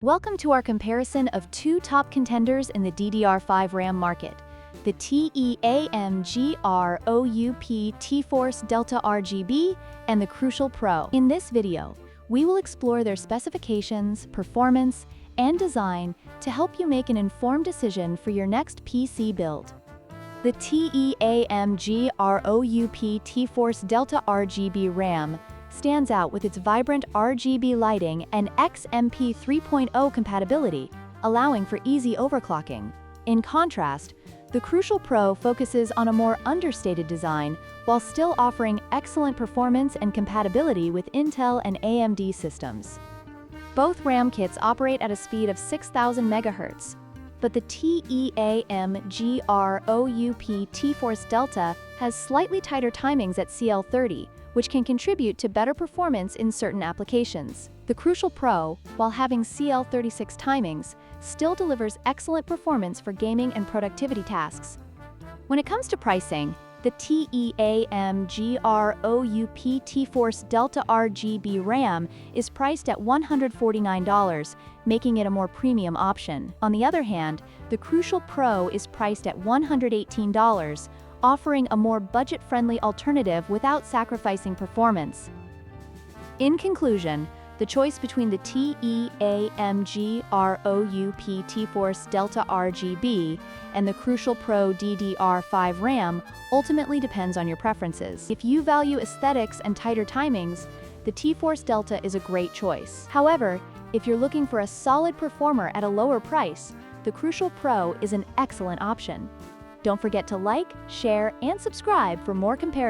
Welcome to our comparison of two top contenders in the DDR5 RAM market, the TEAMGROUP T-Force Delta RGB and the Crucial Pro. In this video, we will explore their specifications, performance, and design to help you make an informed decision for your next PC build. The TEAMGROUP T-Force Delta RGB RAM stands out with its vibrant RGB lighting and XMP 3.0 compatibility, allowing for easy overclocking. In contrast, the Crucial Pro focuses on a more understated design while still offering excellent performance and compatibility with Intel and AMD systems. Both RAM kits operate at a speed of 6,000 MHz, but the TEAMGROUP T-Force Delta has slightly tighter timings at CL30, which can contribute to better performance in certain applications. The Crucial Pro, while having CL36 timings, still delivers excellent performance for gaming and productivity tasks. When it comes to pricing, the TEAMGROUP T-Force Delta RGB RAM is priced at $149, making it a more premium option. On the other hand, the Crucial Pro is priced at $118, offering a more budget-friendly alternative without sacrificing performance. In conclusion, the choice between the TEAMGROUP T-Force Delta RGB and the Crucial Pro DDR5 RAM ultimately depends on your preferences. If you value aesthetics and tighter timings, the T-Force Delta is a great choice. However, if you're looking for a solid performer at a lower price, the Crucial Pro is an excellent option. Don't forget to like, share, and subscribe for more comparisons.